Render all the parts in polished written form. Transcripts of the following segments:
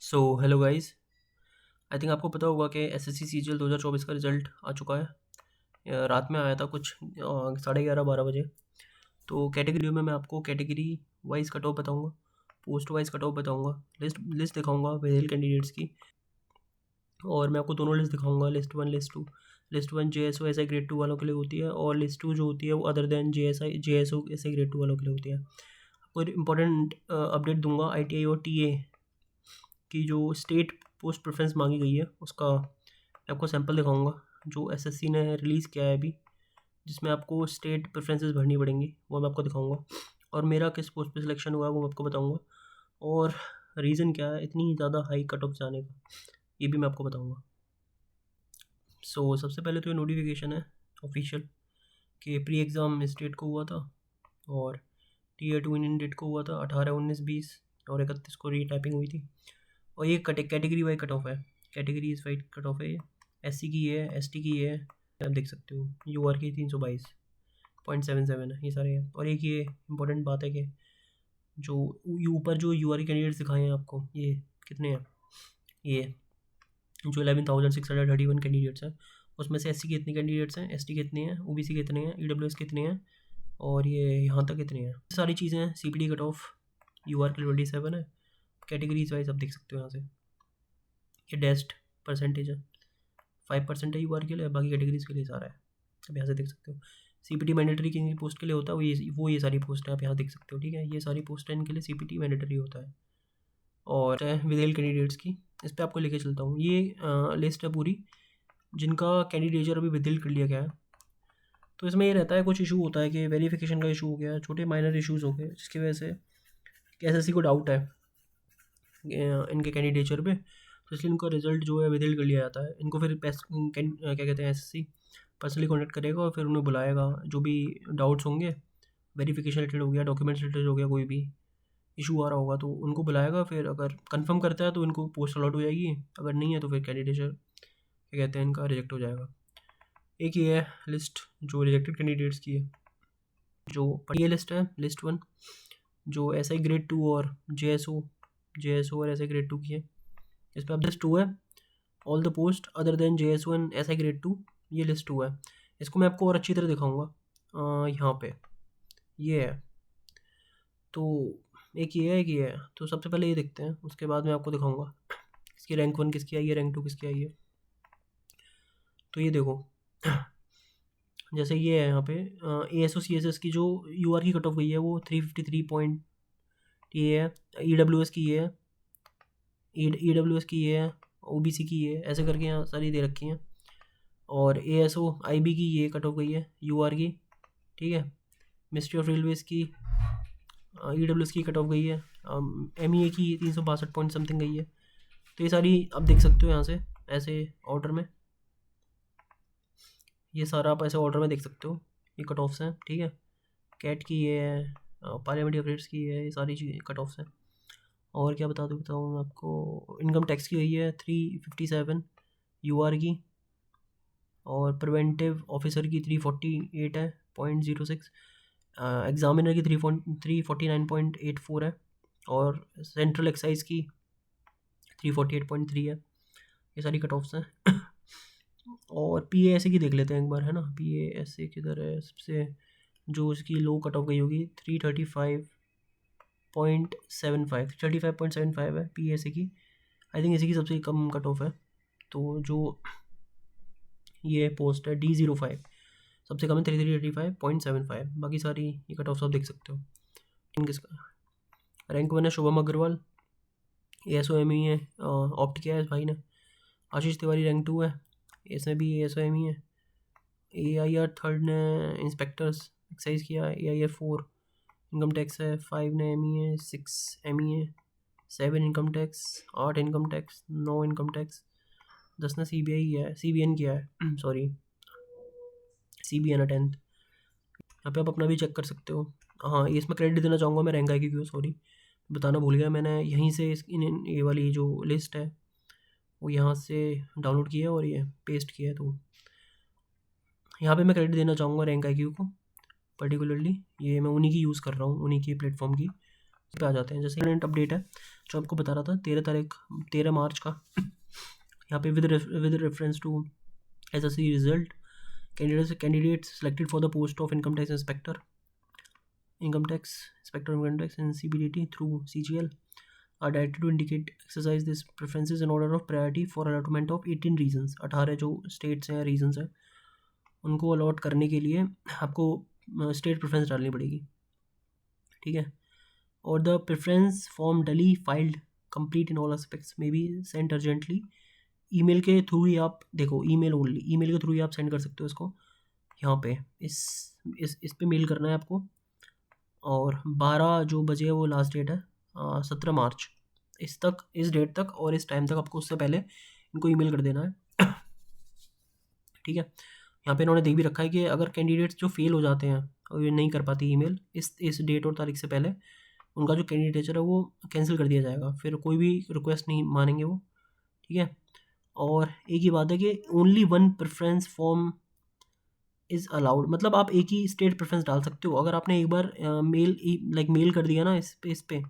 So hello guys. I think आपको पता होगा कि एसएससी सीजीएल 2024 का रिज़ल्ट आ चुका है। रात में आया था कुछ 11:30-12 बजे। तो कैटेगरी में मैं आपको कैटेगरी वाइज कट ऑफ बताऊँगा, पोस्ट वाइज कट ऑफ बताऊँगा, लिस्ट लिस्ट दिखाऊँगा वेरियल कैंडिडेट्स की। और मैं आपको दोनों लिस्ट दिखाऊँगा, list one list two. List one JSO SI grade 2 वालों के लिए होती है, और लिस्ट टू जो होती है वो other than JSO SI grade 2 वालों के लिए होती है। आपको इंपॉर्टेंट अपडेट दूंगा आईटीआई और टीए की जो स्टेट पोस्ट प्रेफरेंस मांगी गई है उसका मैं आपको सैंपल दिखाऊंगा जो एसएससी ने रिलीज़ किया है अभी, जिसमें आपको स्टेट प्रेफरेंसेस भरनी पड़ेंगी, वो मैं आपको दिखाऊंगा। और मेरा किस पोस्ट पे सिलेक्शन हुआ है वो मैं आपको बताऊंगा, और रीज़न क्या है इतनी ज़्यादा हाई कट ऑफ जाने का, ये भी मैं आपको बताऊंगा। सबसे पहले तो ये नोटिफिकेशन है ऑफिशियल कि प्री एग्ज़ाम स्टेट को हुआ था, और टीयर 2 इंडियन डेट को हुआ था 18, 19, 20 और 31 को रीटाइपिंग हुई थी। और ये कैटेगरी वाइज कट ऑफ है, कैटेगरीज वाइज कट ऑफ है ये। एससी की है, एसटी की है, आप देख सकते हो। यूआर की 322.77 है, ये सारे हैं। और एक ये इंपॉर्टेंट बात है कि जो ऊपर जो यूआर के कैंडिडेट्स दिखाए हैं आपको, ये कितने हैं, ये जो 11,631 कैंडिडेट्स हैं, उसमें से एससी के कितने कैंडिडेट्स हैं, एसटी कितने हैं, ओबीसी कितने हैं, ईडब्ल्यूएस कितने हैं, और ये यहाँ तक कितने हैं, सारी चीज़ें हैं। सीपीडी कट ऑफ यूआर के लिए 27 है। कैटेगरीज वाइज आप देख सकते हो यहाँ से, ये डेस्ट परसेंटेज है, 5% है यूआर के लिए, बाकी कैटेगरीज के लिए सारा है, आप यहाँ से देख सकते हो। सीपीटी मैंडेटरी किन पोस्ट के लिए होता है, वो ये सारी पोस्ट है, आप यहाँ देख सकते हो। ठीक है, ये सारी पोस्ट है, इनके लिए सीपीटी मैंडेटरी होता है। और विदेल कैंडिडेट्स की, इस पर आपको लेके चलता हूँ। ये लिस्ट है पूरी जिनका कैंडिडेचर अभी विदिल कर लिया गया है। तो इसमें ये रहता है, कुछ इशू होता है कि वेरिफिकेशन का इशू हो गया, छोटे माइनर इशूज़ हो गए, जिसकी वजह से एसएससी को डाउट है इनके कैंडिडेचर पे, तो इसलिए इनका रिजल्ट जो है विदिल कर लिया जाता है। इनको फिर क्या कहते हैं, एसएससी पर्सनली कॉन्टेक्ट करेगा और फिर उन्हें बुलाएगा, जो भी डाउट्स होंगे, वेरिफिकेशन रिलेटेड हो गया, डॉक्यूमेंट्स रिलेटेड हो गया, कोई भी इशू आ रहा होगा तो उनको बुलाएगा। फिर अगर कंफर्म करता है तो इनको पोस्ट अलॉट हो जाएगी, अगर नहीं है तो फिर कैंडिडेचर क्या कहते हैं इनका रिजेक्ट हो जाएगा। एक ये है लिस्ट जो रिजेक्टेड कैंडिडेट्स की है, जो ये लिस्ट है, लिस्ट वन, जो एसआई ग्रेड 2 और जेएसओ और एसआई ग्रेड 2 की है। इस पर अब लिस्ट 2 है, all the post other than JSO and SI grade 2, ये लिस्ट 2 है। इसको मैं आपको और अच्छी तरह दिखाऊंगा, यहाँ पे ये है। तो एक ये है, एक ये है। तो सबसे पहले ये देखते हैं, उसके बाद मैं आपको दिखाऊंगा इसकी रैंक 1 किसकी आई है, रैंक 2 किसकी आई है। तो ये देखो, जैसे ये है यहाँ पे एएसओ सीएसएस की जो यूआर की कट ऑफ गई है वो 353 पॉइंट ये है। ईडब्ल्यूएस की ये है, ईडब्ल्यूएस की ये है, ओबीसी की ये है, ऐसे करके यहाँ सारी दे रखी हैं। और एएसओ आईबी की ये कट ऑफ गई है यूआर की, ठीक है। मिनिस्ट्री ऑफ रेलवेज की ईडब्ल्यूएस की कट ऑफ गई है, एमईए की 362 पॉइंट समथिंग गई है। तो ये सारी आप देख सकते हो यहाँ से, ऐसे ऑर्डर में, ये सारा आप ऐसे ऑर्डर में देख सकते हो, ये कट ऑफ्स हैं, ठीक है। कैट की ये है, पार्लियामेंट्री अफेयर्स की है, ये सारी चीज़ कट ऑफ्स हैं। और क्या बताऊँ मैं आपको, इनकम टैक्स की गई है 357 यूआर की, और प्रिवेंटिव ऑफिसर की 348 है, 0.06। एग्जामिनर की 349.84 है, और सेंट्रल एक्साइज की 348.3 है। ये सारी कट ऑफ्स हैं। और पी ए एस ए की देख लेते हैं एक बार, है ना। पी ए एस ए किधर है, सबसे जो उसकी लो कट ऑफ गई होगी 335.75 है पी एस ए की। आई थिंक इसी की सबसे कम कट ऑफ है। तो जो ये पोस्ट है D05, सबसे कम है 335.75, बाकी सारी ये कट ऑफ आप देख सकते हो। किसका रैंक 1 है, Shubham Agarwal, A S O M E है, ऑप्ट किया है इस भाई ने। आशीष तिवारी रैंक 2 है, इसमें भी ए एस ओ एम ई है। ए आई आर थर्ड ने इंस्पेक्टर्स एक्साइज किया, ए आई आर 4 इनकम टैक्स है, 5 ने एम ई है, 6 एम ई है, 7 income tax, 8 income tax, 9 income tax, 10 ने सी बी आई है, सी बी एन किया है सॉरी, सी बी एन है 10th। यहाँ पे आप अपना भी चेक कर सकते हो। हाँ, ये इसमें क्रेडिट देना चाहूँगा मैं रैंक आई क्यों, सॉरी बताना भूल गया, मैंने यहीं से ये वाली जो लिस्ट है वो यहाँ से डाउनलोड किया है और ये पेस्ट किया है। तो यहाँ पे मैं क्रेडिट देना चाहूँगा रैंक आई क्यू को पर्टिकुलरली, ये मैं उन्हीं की यूज़ कर रहा हूँ, उन्हीं की प्लेटफॉर्म की। पे आ जाते हैं। जैसे करंट अपडेट है जो आपको बता रहा था 13 मार्च का, यहाँ पे with reference to SSC result, candidates selected for the post of income tax inspector income tax in CBDT through CGL are directed to indicate exercise this preferences in order of priority for allotment of 18 regions. 18 जो states हैं regions हैं उनको allot करने के लिए आपको state preference डालनी पड़ेगी, ठीक है। और द प्रेफरेंस फॉर्म डली filed complete in all aspects may be sent urgently. Email के थ्रू ही आप देखो, ईमेल ओनली, ईमेल के थ्रू ही आप सेंड कर सकते हो इसको। यहाँ पे इस पे मेल करना है आपको, और 12 जो बजे है वो लास्ट डेट है, 17 मार्च इस डेट तक और इस टाइम तक आपको उससे पहले इनको ईमेल कर देना है, ठीक है। यहाँ पे इन्होंने देख भी रखा है कि अगर कैंडिडेट्स जो फेल हो जाते हैं और ये नहीं कर पाती ईमेल इस डेट और तारीख से पहले, उनका जो कैंडिडेचर है वो कैंसिल कर दिया जाएगा, फिर कोई भी रिक्वेस्ट नहीं मानेंगे वो, ठीक है। और एक ही बात है कि only 1 preference form is allowed, मतलब आप एक ही स्टेट प्रेफरेंस डाल सकते हो। अगर आपने एक बार मेल कर दिया ना इस पे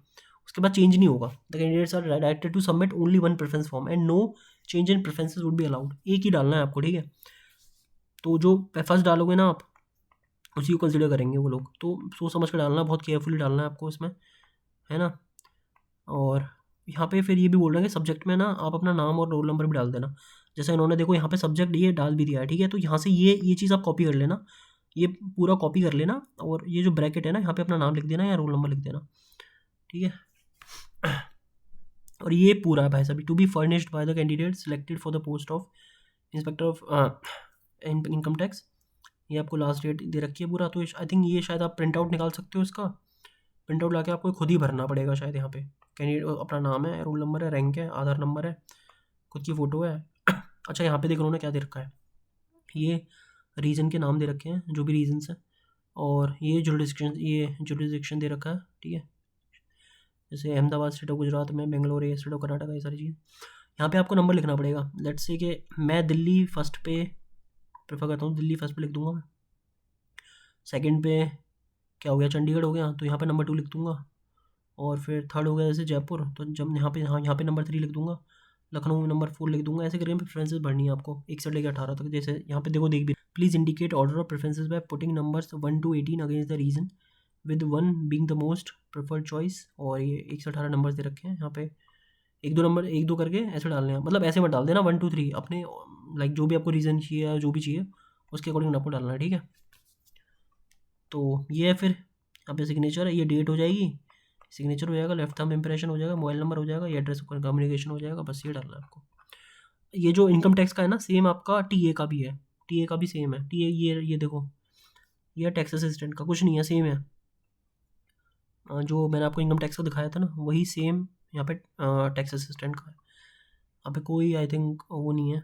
उसके बाद चेंज नहीं होगा। The candidates are directed to submit only 1 preference form and no change in preferences would be allowed. एक ही डालना है आपको, ठीक है। तो जो फर्स्ट डालोगे ना आप उसी को कंसिडर करेंगे वो लोग, तो सोच समझ कर डालना, बहुत केयरफुली डालना है आपको इसमें, है ना। और यहाँ पे फिर ये भी बोल रहे हैं कि सब्जेक्ट में ना आप अपना नाम और रोल नंबर भी डाल देना। जैसे इन्होंने देखो यहाँ पे सब्जेक्ट ये डाल भी दिया है, ठीक है। तो यहाँ से ये चीज़ आप कॉपी कर लेना, ये पूरा कॉपी कर लेना, और ये जो ब्रैकेट है ना यहाँ पे अपना नाम लिख देना या रोल नंबर लिख देना, ठीक है। और ये पूरा है भाई साहब, to be furnished by the candidate selected for the post of inspector of income tax. ये आपको लास्ट डेट दे रखी है पूरा। तो आई थिंक ये शायद आप प्रिंट आउट निकाल सकते हो, इसका प्रिंट आउट लाके आपको खुद ही भरना पड़ेगा शायद। यहाँ पे कैंडिडेट अपना नाम है, रोल नंबर है, रैंक है, आधार नंबर है, खुद की फ़ोटो है। अच्छा यहाँ पे देखो उन्होंने क्या दे रखा है, ये रीज़न के नाम दे रखे हैं जो भी रीजन्स हैं, और ये जुरिडिक्शन दे रखा है, ठीक है। जैसे अहमदाबाद स्टेट ऑफ गुजरात में, बेंगलोर ये स्टेट ऑफ कर्नाटका, ये सारी चीज़। यहाँ पे आपको नंबर लिखना पड़ेगा। लेट्स से कि मैं दिल्ली फर्स्ट पे प्रेफर करता हूँ, दिल्ली फर्स्ट पे लिख दूँगा मैं। सेकंड पे क्या हो गया, चंडीगढ़ हो गया, तो यहाँ पे नंबर 2 लिख दूँगा। और फिर थर्ड हो गया जैसे जयपुर, तो जब यहाँ पे नंबर 3 लिख दूँगा। लखनऊ में नंबर 4 लिख दूँगा। ऐसे करके प्रेफरेंसेस भरनी है आपको 1 से लेकर 18 तक। जैसे यहाँ पे देखो देख भी, please indicate order of preferences by putting numbers 1 to 18 against the region with 1 being the most preferred choice. और ये 1 से 18 नंबर्स दे रखे हैं यहाँ पे, 1-2 करके ऐसे डालने हैं। मतलब ऐसे मत डाल देना 1 2 3, अपने लाइक जो भी आपको रीज़न चाहिए या जो भी चाहिए उसके अकॉर्डिंग आपको डालना है, ठीक है। तो ये है, फिर यहाँ पे सिग्नेचर है, ये डेट हो जाएगी, सिग्नेचर हो जाएगा, लेफ्ट थंब इंप्रेशन हो जाएगा, मोबाइल नंबर हो जाएगा, ये एड्रेस कम्युनिकेशन हो जाएगा, बस ये डालना है आपको। ये जो इनकम टैक्स का है ना सेम आपका टीए का भी है, टीए का भी सेम है। टीए ये देखो, ये टैक्स असिस्टेंट का कुछ नहीं है, सेम है। जो मैंने आपको इनकम टैक्स का दिखाया था ना वही सेम यहाँ पे टैक्स असिस्टेंट का है। यहाँ पे कोई आई थिंक वो नहीं है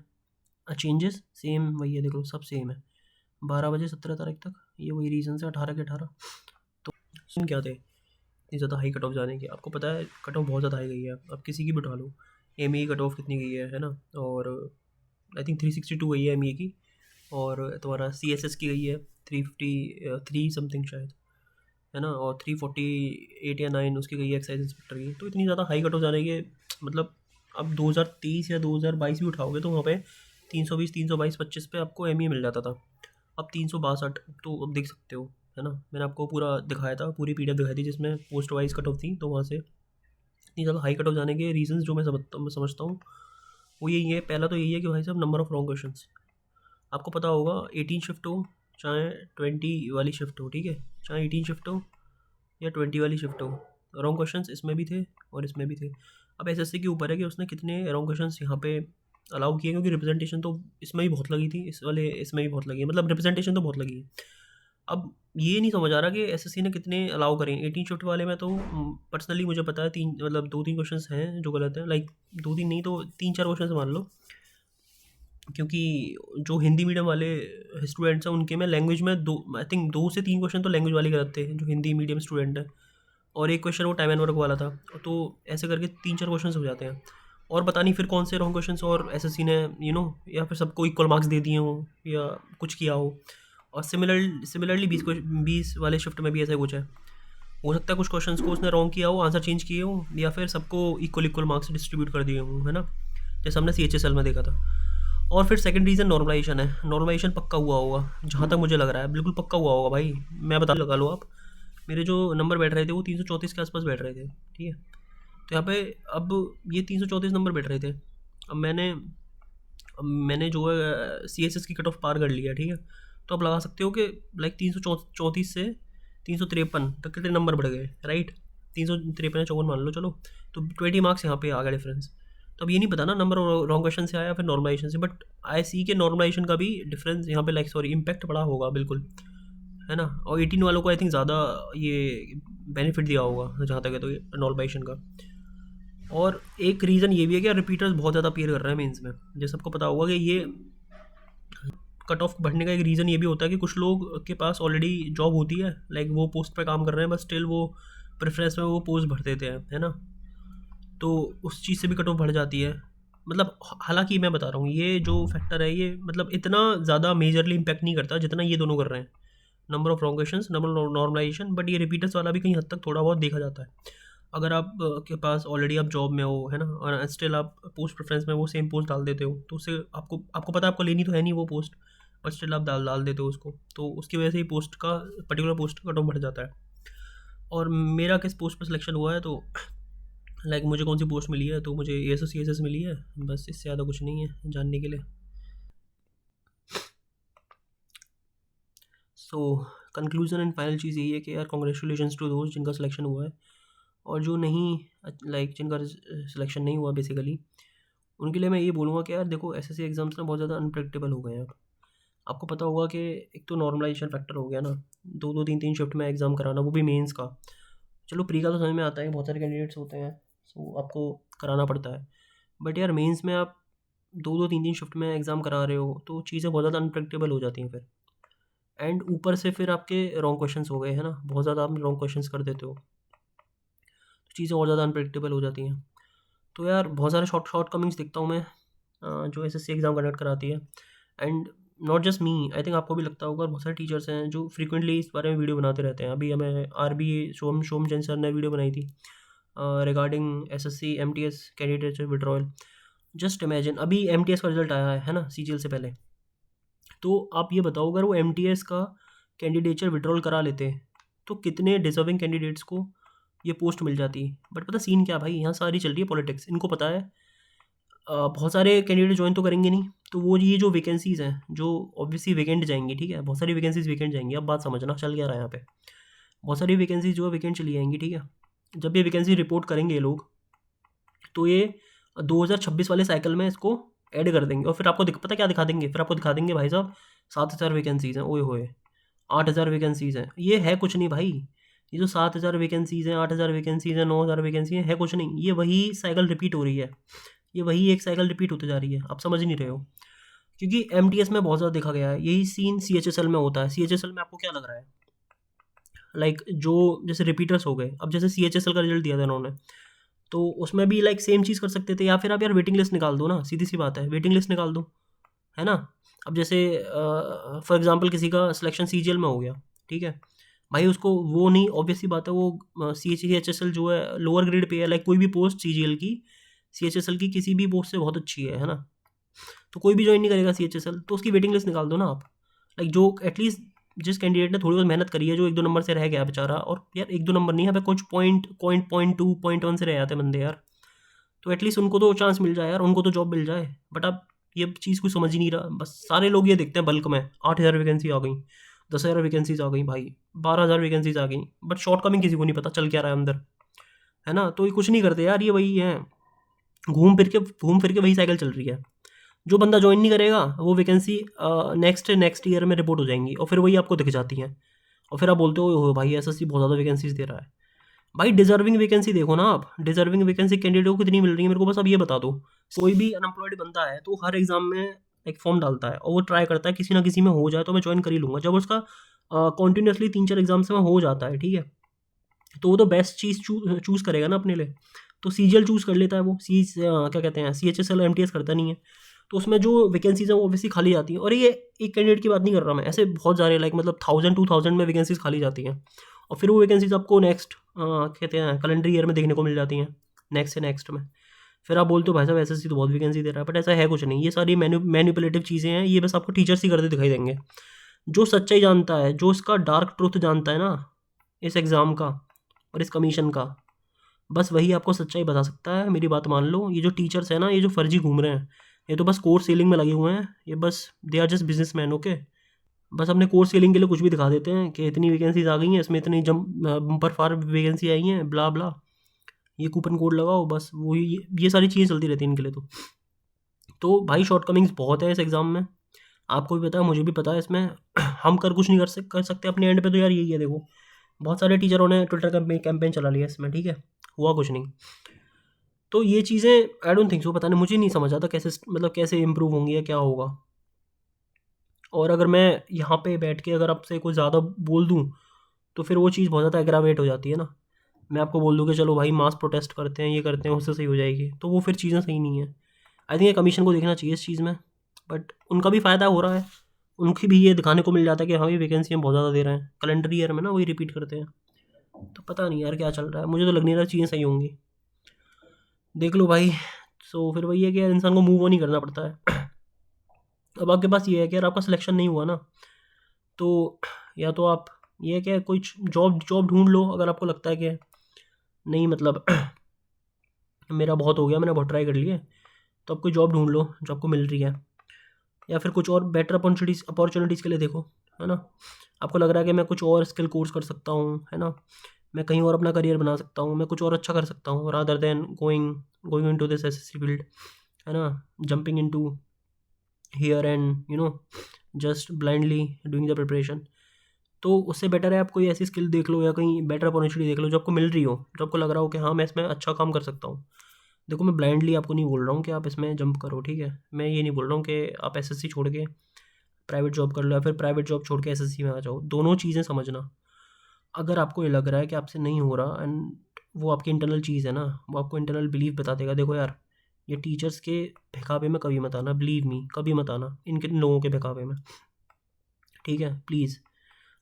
चेंजेस, सेम वही है, देख लो सब सेम है। 12 बजे 17 तारीख तक ये वही रीजन है, 18 के 18। तो सुन क्या थे इतनी ज़्यादा हाई कट ऑफ जाने की, आपको पता है कट ऑफ बहुत ज़्यादा हाई गई है। अब किसी की बिठा लो, एमए कट ऑफ कितनी गई है ना, और आई थिंक 362 गई है एमए की, और तुम्हारा सीएसएस की गई है 353 समथिंग शायद, है ना, और 348 या 9 उसकी गई है एक्साइज इंस्पेक्टर की। तो इतनी ज़्यादा हाई कट ऑफ जाने के मतलब अब 2023 या 2022 भी उठाओगे तो वहाँ पे 320, 322, 25 पे आपको एमए मिल जाता था। अब 362, तो अब देख सकते हो, है ना। मैंने आपको पूरा दिखाया था, पूरी पीडीएफ दिखाई थी जिसमें पोस्ट वाइज कट ऑफ थी। तो वहाँ से इतनी ज़्यादा हाई कट ऑफ जाने के रीजंस जो मैं समझता हूँ वो यही है। पहला तो यही है कि भाई साहब नंबर ऑफ़ रॉन्ग क्वेश्चंस, आपको पता होगा 18 शिफ्ट हो चाहे 20 वाली शिफ्ट हो, ठीक है, चाहे 18 शिफ्ट हो या 20 वाली शिफ्ट हो, रॉन्ग क्वेश्चंस इसमें भी थे और इसमें भी थे। अब एसएससी के ऊपर है कि उसने कितने रॉन्ग क्वेश्चंस यहाँ पे अलाउ किए, क्योंकि रिप्रेजेंटेशन तो इसमें भी बहुत लगी थी, इसमें भी बहुत लगी है, मतलब रिप्रेजेंटेशन तो बहुत लगी है। अब ये नहीं समझ आ रहा कि एसएससी ने कितने अलाउ करें। 18 शिफ्ट वाले में तो पर्सनली मुझे पता है 2-3 क्वेश्चंस हैं जो गलत हैं, लाइक 2-3 नहीं तो 3-4 क्वेश्चंस मान लो, क्योंकि जो हिंदी मीडियम वाले स्टूडेंट्स हैं उनके में लैंग्वेज में आई थिंक 2 से 3 क्वेश्चन तो लैंग्वेज वाले गलत थे, जो हिंदी मीडियम स्टूडेंट है, और एक क्वेश्चन वो टाइम एंड वर्क वाला था। तो ऐसे करके 3-4 क्वेश्चन हो जाते हैं, और पता नहीं फिर कौन से रॉन्ग क्वेश्चन और एसएससी ने या फिर सबको इक्वल मार्क्स दे दिए हो या कुछ किया हो। और सिमिलरली 20 वाले शिफ्ट में भी ऐसा कुछ है। हो सकता है कुछ क्वेश्चंस को उसने रॉन्ग किया हो, आंसर चेंज किए हो, या फिर सबको इक्वल इक्वल मार्क्स डिस्ट्रीब्यूट कर दिए हों, है ना, जैसे हमने CHSL में देखा था। और फिर सेकंड रीज़न नॉर्मलाइजेशन है। नॉर्मलाइजेशन पक्का हुआ होगा, जहाँ तक मुझे लग रहा है बिल्कुल पक्का हुआ होगा भाई। मैं बता लगा लो आप, मेरे जो नंबर बैठ रहे थे वो 334 के आसपास बैठ रहे थे, ठीक है। तो यहाँ पे अब ये 334 नंबर बैठ रहे थे। अब मैंने जो है CSS की कट ऑफ पार कर लिया, ठीक है। तो आप लगा सकते हो कि लाइक 334 से 353 तक कितने नंबर बढ़ गए, राइट। 353 54 मान लो, चलो। तो 20 मार्क्स यहाँ पे आ गया डिफरेंस। तो अब ये नहीं पता ना नंबर रॉन्ग क्वेश्चन से आया फिर नॉर्मलाइजेशन से, बट आई सी के नॉर्मलाइजेशन का भी डिफरेंस यहाँ पे, लाइक सॉरी, इम्पैक्ट बड़ा होगा बिल्कुल, है ना। और 18 वालों को आई थिंक ज़्यादा ये बेनिफिट दिया होगा जहाँ तक है, तो नॉर्मलाइजेशन का। और एक रीज़न ये भी है कि रिपीटर्स बहुत ज़्यादा अपीयर कर रहे हैं मेंस में। जैसे आपको पता होगा कि ये कट ऑफ बढ़ने का एक रीज़न ये भी होता है कि कुछ लोग के पास ऑलरेडी जॉब होती है, लाइक वो पोस्ट पे काम कर रहे हैं, बस स्टिल वो प्रेफरेंस में वो पोस्ट भर देते हैं, है ना। तो उस चीज़ से भी कट ऑफ बढ़ जाती है। मतलब हालांकि मैं बता रहा हूँ ये जो फैक्टर है ये मतलब इतना ज़्यादा मेजरली इम्पैक्ट नहीं करता जितना ये दोनों कर रहे हैं, number of wrong questions, number normalization. But ये रिपीटर्स वाला भी कहीं हद तक थोड़ा बहुत देखा जाता है। अगर आप के पास ऑलरेडी आप जॉब में हो, है ना, और स्टिल आप पोस्ट प्रेफरेंस में वो सेम पोस्ट डाल देते हो, तो उससे आपको आपको पता है आपको लेनी तो है नहीं वो पोस्ट, बट स्टिल आप डाल डाल देते हो उसको, तो उसकी वजह से ही पोस्ट का पर्टिकुलर पोस्ट का कट ऑफ बढ़ जाता है। और मेरा किस पोस्ट पर सिलेक्शन हुआ है, तो लाइक मुझे कौन सी पोस्ट मिली है, तो मुझे ASS मिली है, बस इससे ज़्यादा कुछ नहीं है जानने के लिए। सो कंक्लूजन एंड फाइनल चीज़ यही है कि यार कॉन्ग्रेचुलेशंस टू दोस्त जिनका सिलेक्शन हुआ है, और जो नहीं, लाइक जिनका सिलेक्शन नहीं हुआ बेसिकली, उनके लिए मैं ये बोलूँगा कि यार देखो SSC एग्ज़ाम्स ना बहुत ज़्यादा अनप्रेडिक्टेबल हो गए हैं अब। आपको पता होगा कि एक तो नॉर्मलाइजेशन फैक्टर हो गया ना, 2-2 3-3 शिफ्ट में एग्ज़ाम कराना, वो भी मेंस का। चलो प्री का तो समझ में आता है, बहुत सारे कैंडिडेट्स होते हैं, सो आपको कराना पड़ता है। बट यार मेंस में आप 2-2 3-3 शिफ्ट में एग्ज़ाम करा रहे हो, तो चीज़ें बहुत ज़्यादा अनप्रेडिक्टेबल हो जाती हैं फिर। एंड ऊपर से फिर आपके रॉन्ग क्वेश्चंस हो गए, है ना, बहुत ज़्यादा आप रॉन्ग क्वेश्चंस कर देते हो, तो चीज़ें और ज़्यादा अनप्रेडिक्टेबल हो जाती हैं। तो यार बहुत सारे शॉर्ट कमिंग्स देखता हूँ मैं, जो SSC एग्ज़ाम कंडक्ट कराती है। And not just me, I think आपको भी लगता होगा, बहुत सारे टीचर्स हैं जो फ्रीक्वेंटली इस बारे में वीडियो बनाते रहते हैं। अभी हमें RB सोम जैन सर ने वीडियो बनाई थी regarding SSC MTS candidate withdrawal. Just imagine, अभी MTS का रिजल्ट आया है ना, CGL से पहले। तो आप ये बताओ, अगर वो MTS का कैंडिडेचर विड्रॉल करा लेते तो कितने डिजर्विंग कैंडिडेट्स को ये पोस्ट मिल जाती। बट पता सीन क्या भाई, यहाँ सारी चल रही है पॉलिटिक्स। इनको पता है बहुत सारे कैंडिडेट ज्वाइन तो करेंगे नहीं, तो वो ये जो वैकेंसीज़ हैं जो ऑब्वियसली वैकेंट जाएंगी, ठीक है, बहुत सारी वैकेंसीज वैकेंट जाएंगी। अब बात समझना चल क्या रहा है यहाँ पे, बहुत सारी वैकेंसीज जो है वैकेंट चली जाएंगी, ठीक है। जब ये वैकेंसी रिपोर्ट करेंगे ये लोग, तो ये 2026 वाले साइकिल में इसको ऐड कर देंगे, और फिर आपको पता क्या दिखा देंगे, फिर आपको दिखा देंगे भाई साहब 7,000 वैकेंसीज़ हैं, ओए होए 8,000 वैकेंसीज़ हैं। ये है कुछ नहीं भाई, ये जो 7,000 वैकेंसीज़ हैं, 8,000 वैकेंसीज़ हैं, 9,000 वैकेंसी है कुछ नहीं। ये वही साइकिल रिपीट हो रही है, ये वही एक साइकिल रिपीट होते जा रही है, आप समझ नहीं रहे हो। क्योंकि MTS में बहुत ज़्यादा देखा गया है, यही सीन CHSL में होता है। CHSL में आपको क्या लग रहा है, लाइक जो जैसे रिपीटर्स हो गए, अब जैसे CHSL का रिजल्ट दिया था उन्होंने, तो उसमें भी लाइक सेम चीज़ कर सकते थे, या फिर आप यार वेटिंग लिस्ट निकाल दो ना, सीधी सी बात है, वेटिंग लिस्ट निकाल दो, है ना। अब जैसे फॉर एग्जांपल किसी का सिलेक्शन CGL में हो गया, ठीक है भाई, उसको वो नहीं, ऑब्वियसली बात है, वो CHSL जो है लोअर ग्रेड पे है, लाइक कोई भी पोस्ट CGL की CHSL की किसी भी पोस्ट से बहुत अच्छी है ना, तो कोई भी ज्वाइन नहीं करेगा CHSL, तो उसकी वेटिंग लिस्ट निकाल दो ना आप। लाइक जो एटलीस्ट जिस कैंडिडेट ने थोड़ी बहुत मेहनत करी है, जो 1-2 नंबर से रह गया बेचारा, और यार 1-2 नंबर नहीं है, यहाँ पे कुछ पॉइंट 1 से रह जाते हैं बंदे यार, तो एटलीस्ट उनको तो चांस मिल जाए यार, उनको तो जॉब मिल जाए। बट अब ये चीज़ कोई समझ ही नहीं रहा, बस सारे लोग ये देखते हैं बल्क में 8,000 वैकेंसी आ गई, 10,000 वैकेंसीज आ गई भाई, 12,000 वैकेंसीज आ गई, बट शॉर्ट कमिंग किसी को नहीं पता चल क्या रहा है अंदर, है ना। तो ये कुछ नहीं करते यार, ये वही है, घूम फिर के वही साइकिल चल रही है। जो बंदा ज्वाइन नहीं करेगा वो वैकेंसी नेक्स्ट ईयर में रिपोर्ट हो जाएंगी, और फिर वही आपको दिख जाती हैं, और फिर आप बोलते हो भाई SSC बहुत ज़्यादा वैकेंसीज दे रहा है। भाई डिजर्विंग वैकेंसी देखो ना आप, डिजर्विंग वैकेंसी कैंडिडेट को कितनी मिल रही है, मेरे को बस अब ये बता दो। कोई भी अनएम्प्लॉयड बंदा है तो हर एग्जाम में एक फॉर्म डालता है, और वो ट्राई करता है किसी ना किसी में हो जाए तो मैं ज्वाइन कर ही लूँगा। जब उसका कॉन्टीन्यूसली 3-4 एग्जाम्स में हो जाता है, ठीक है, तो वो तो बेस्ट चीज़ चूज़ करेगा ना अपने लिए। तो CGL चूज़ कर लेता है वो, क्या कहते हैं, CHSL MTS करता नहीं है, तो उसमें जो वैकेंसीज हैं वो ऑब्वियसली खाली जाती हैं। और ये एक कैंडिडेट की बात नहीं कर रहा मैं, ऐसे बहुत सारे लाइक मतलब 1,000-2,000 में वैकेंसीज खाली जाती हैं, और फिर वो वैकेंसीज आपको नेक्स्ट कहते हैं कैलेंडर ईयर में देखने को मिल जाती हैं, नेक्स्ट से नेक्स्ट में। फिर आप बोलते हो भाई साहब एसएससी तो बहुत वैकेंसी दे रहा है, बट ऐसा है कुछ नहीं। ये सारी मैन्युपुलेटिव चीज़ें हैं, ये बस आपको टीचर्स ही करते दिखाई देंगे। जो सच्चाई जानता है, जो इसका डार्क ट्रूथ जानता है ना इस एग्ज़ाम का और इस कमीशन का, बस वही आपको सच्चाई बता सकता है। मेरी बात मान लो, ये जो टीचर्स हैं ना, ये जो फर्जी घूम रहे हैं, ये तो बस कोर्स सेलिंग में लगे हुए हैं। ये बस they are just business man, okay. बस अपने कोर्स सेलिंग के लिए कुछ भी दिखा देते हैं कि इतनी वैकेंसीज आ गई हैं, इसमें इतनी बम्पर फार वैकेंसी आई हैं, ब्ला ब्ला, ये कूपन कोड लगाओ, बस वही ये सारी चीज़ें चलती रहती हैं इनके लिए। तो भाई शॉर्टकमिंग्स बहुत है इस एग्ज़ाम में, आपको भी पता है, मुझे भी पता है। इसमें हम कर कुछ नहीं कर सकते अपने एंड पे। तो यार यही है, देखो बहुत सारे टीचरों ने ट्विटर कैंपेन चला लिया इसमें, ठीक है, हुआ कुछ नहीं। तो ये चीज़ें आई डोंट थिंक सो, पता नहीं, मुझे नहीं समझ आता कैसे, मतलब कैसे इम्प्रूव होंगी या क्या होगा। और अगर मैं यहाँ पे बैठ के अगर आपसे कुछ ज़्यादा बोल दूँ तो फिर वो चीज़ बहुत ज़्यादा एग्रावेट हो जाती है ना। मैं आपको बोल दूँ कि चलो भाई मास प्रोटेस्ट करते हैं, ये करते हैं, उससे सही हो जाएगी, तो वो फिर चीज़ें सही नहीं है। आई थिंक कमीशन को देखना चाहिए इस चीज़ में, बट उनका भी फ़ायदा हो रहा है, उनकी भी ये दिखाने को मिल जाता है कि हाँ ये वैकेंसी हम बहुत ज़्यादा दे रहे हैं, कैलेंडर ईयर में ना वही रिपीट करते हैं। तो पता नहीं यार क्या चल रहा है, मुझे तो लग नहीं रहा चीज़ें सही होंगी, देख लो भाई। सो फिर वही है कि यार इंसान को मूव ऑन ही करना पड़ता है। अब आपके पास ये है कि यार आपका सिलेक्शन नहीं हुआ ना, तो या तो आप ये है कि कोई जॉब जॉब ढूंढ लो, अगर आपको लगता है कि नहीं मतलब मेरा बहुत हो गया, मैंने बहुत ट्राई कर लिया, तो आप कोई जॉब ढूंढ लो जो आपको मिल रही है, या फिर कुछ और बेटर अपॉर्चुनिटीज़ के लिए देखो, है ना। आपको लग रहा है कि मैं कुछ और स्किल कोर्स कर सकता हूँ, है ना, मैं कहीं और अपना करियर बना सकता हूँ, मैं कुछ और अच्छा कर सकता हूँ, rather than going going into this SSC field, है ना, jumping into here and just blindly doing the preparation. तो उससे बेटर है आप कोई ऐसी स्किल देख लो या कहीं बेटर अपॉर्चुनिटी देख लो जो आपको मिल रही हो, जो आपको लग रहा हो कि हाँ मैं इसमें अच्छा काम कर सकता हूँ। देखो मैं ब्लाइंडली आपको नहीं बोल रहा हूँ कि आप इसमें जंप करो, ठीक है, मैं ये नहीं बोल रहा हूँ कि आप एसएससी छोड़ के प्राइवेट जॉब कर लो या फिर प्राइवेट जॉब छोड़ के एसएससी में आ जाओ, दोनों चीज़ें समझना। अगर आपको ये लग रहा है कि आपसे नहीं हो रहा एंड वो आपकी इंटरनल चीज़ है ना, वो आपको इंटरनल बिलीव बता देगा, देखो यार ये टीचर्स के बहकावे में कभी मत आना, बिलीव मी, कभी मत आना इनके लोगों के बहकावे में, ठीक है। प्लीज़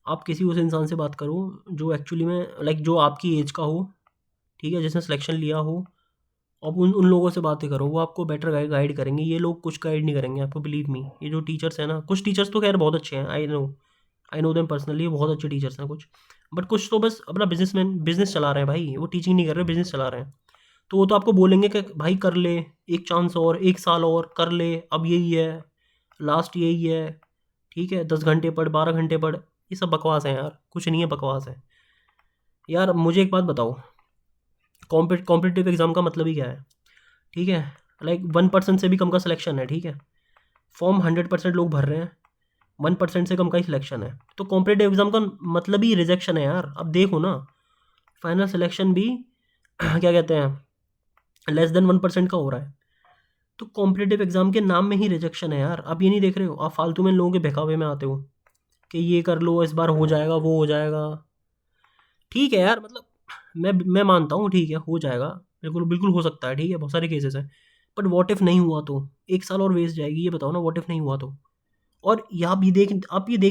आप किसी उस इंसान से बात करो जो एक्चुअली में लाइक जो आपकी एज का हो, ठीक है, जिसने सिलेक्शन लिया हो। अब उन उन लोगों से बातें करो, वो आपको बेटर गाइड करेंगे, ये लोग कुछ गाइड नहीं करेंगे आपको, बिलीव मी। ये जो टीचर्स हैं ना, कुछ टीचर्स तो खैर बहुत अच्छे हैं, आई नो देम पर्सनली, बहुत अच्छे टीचर्स हैं कुछ, बट कुछ तो बस अपना बिजनेस चला रहे हैं भाई, वो टीचिंग नहीं कर रहे, बिजनेस चला रहे हैं। तो वो तो आपको बोलेंगे कि भाई कर ले, एक चांस और, एक साल और कर ले, अब यही है, लास्ट यही है, ठीक है, 10 घंटे पढ़, 12 घंटे पढ़। ये सब बकवास है यार, कुछ नहीं है, बकवास है यार। मुझे एक बात बताओ, कॉम्पिटिटिव एग्जाम का मतलब ही क्या है, ठीक है, लाइक 1% से भी कम का सिलेक्शन है, ठीक है, फॉर्म 100% लोग भर रहे हैं, 1% से कम का ही सिलेक्शन है, तो कॉम्पिटिटिव एग्जाम का मतलब ही रिजेक्शन है यार। अब देखो ना, फाइनल सिलेक्शन भी क्या कहते हैं less than 1% का हो रहा है, तो कॉम्पिटिटिव एग्जाम के नाम में ही रिजेक्शन है यार। आप ये नहीं देख रहे हो, आप फालतू में इन लोगों के बहकावे में आते हो कि ये कर लो, इस बार हो जाएगा, वो हो जाएगा। ठीक है यार, मतलब मैं मानता हूँ, ठीक है हो जाएगा, बिल्कुल बिल्कुल हो सकता है, ठीक है, बहुत सारे केसेस हैं, बट व्हाट इफ नहीं हुआ तो, एक साल और वेस्ट जाएगी, ये बताओ ना, व्हाट इफ नहीं हुआ तो। और ये आप ये देख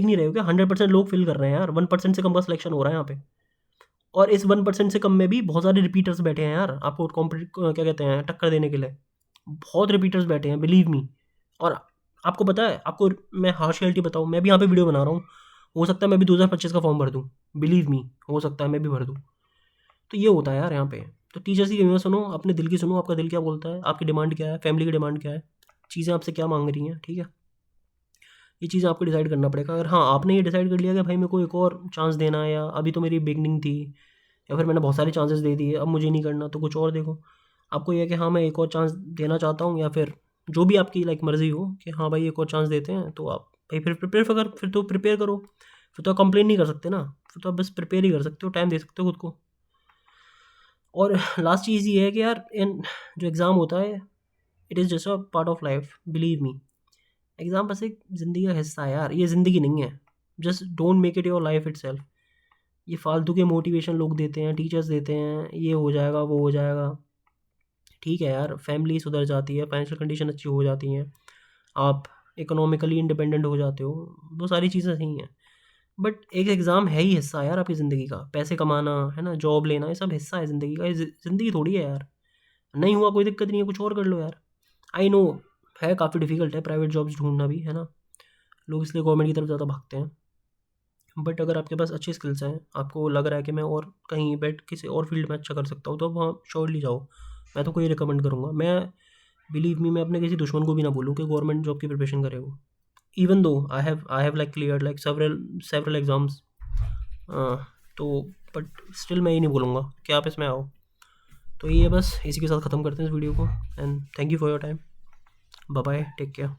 नहीं रहे हो क्या, 100% लोग फिल कर रहे हैं यार, 1% से कम का सिलेक्शन हो रहा है यहाँ पे, और इस 1% से कम में भी बहुत सारे रिपीटर्स बैठे हैं यार, आपको क्या कहते हैं टक्कर देने के लिए, बहुत रिपीटर्स बैठे हैं, बिलीव मी। और आपको पता है, आपको मैं हार्श रियलिटी बताऊँ, मैं भी यहाँ पे वीडियो बना रहा हूँ, हो सकता है मैं भी 2025 का फॉर्म भर दूँ, बिलीव मी, हो सकता है मैं भी भर दूँ। तो ये होता है यार यहाँ पे। तो टीचर्स की कमियाँ सुनो, अपने दिल की सुनो, आपका दिल क्या बोलता है, आपकी डिमांड क्या है, फैमिली की डिमांड क्या है, चीज़ें आपसे क्या मांग रही हैं, ठीक है, ये चीज़ें आपको डिसाइड करना पड़ेगा। अगर हाँ आपने ये डिसाइड कर लिया कि भाई मेरे को एक और चांस देना है, या अभी तो मेरी बिगनिंग थी, या फिर मैंने बहुत सारे चांसेस दे दिए, अब मुझे नहीं करना, तो कुछ और देखो। आपको ये है कि हाँ मैं एक और चांस देना चाहता हूँ, या फिर जो भी आपकी लाइक मर्ज़ी हो कि हाँ भाई एक और चांस देते हैं, तो आप भाई फिर तो प्रिपेयर करो, फिर तो आप कंप्लेन नहीं कर सकते ना, फिर तो आप बस प्रिपेयर ही कर सकते हो, टाइम दे सकते हो खुद को। और लास्ट चीज़ ये है कि यार इन जो एग्ज़ाम होता है, it is just a part of life, believe me. Exam बस एक ज़िंदगी का हिस्सा है यार, ये ज़िंदगी नहीं है। Just don't make it your life itself. ये फालतू के मोटिवेशन लोग देते हैं, टीचर्स देते हैं, ये हो जाएगा, वो हो जाएगा, ठीक है यार, फैमिली सुधर जाती है, फाइनेंशियल कंडीशन अच्छी हो जाती हैं, आप इकोनॉमिकली इंडिपेंडेंट हो जाते हो, वो सारी चीज़ें सही हैं, बट एक एग्ज़ाम है ही हिस्सा यार आपकी ज़िंदगी का, पैसे कमाना है ना, जॉब लेना, ये सब हिस्सा है ज़िंदगी का, ये ज़िंदगी थोड़ी है यार। नहीं हुआ कोई दिक्कत नहीं है, कुछ और कर लो यार। आई नो है काफ़ी डिफ़िकल्ट है प्राइवेट जॉब्स ढूँढना भी, है ना? लोग इसलिए गवर्नमेंट की तरफ ज़्यादा भागते हैं। बट अगर आपके पास अच्छी स्किल्स हैं, आपको लग रहा है कि मैं और कहीं बेट किसी और फील्ड में अच्छा कर सकता हूँ, तो आप वहाँ श्योरली जाओ। मैं तो कोई रिकमेंड करूँगा। मैं बिलीव मी, मैं अपने किसी दुश्मन को भी ना बोलूँ कि गवर्नमेंट जॉब की प्रिपरेशन करे वो। Even though I have like cleared like several exams, तो बट स्टिल मैं ये नहीं बोलूँगा कि आप इसमें आओ। तो ये बस इसी के साथ ख़त्म करते हैं इस वीडियो को, and thank you for your time. Bye bye, take care.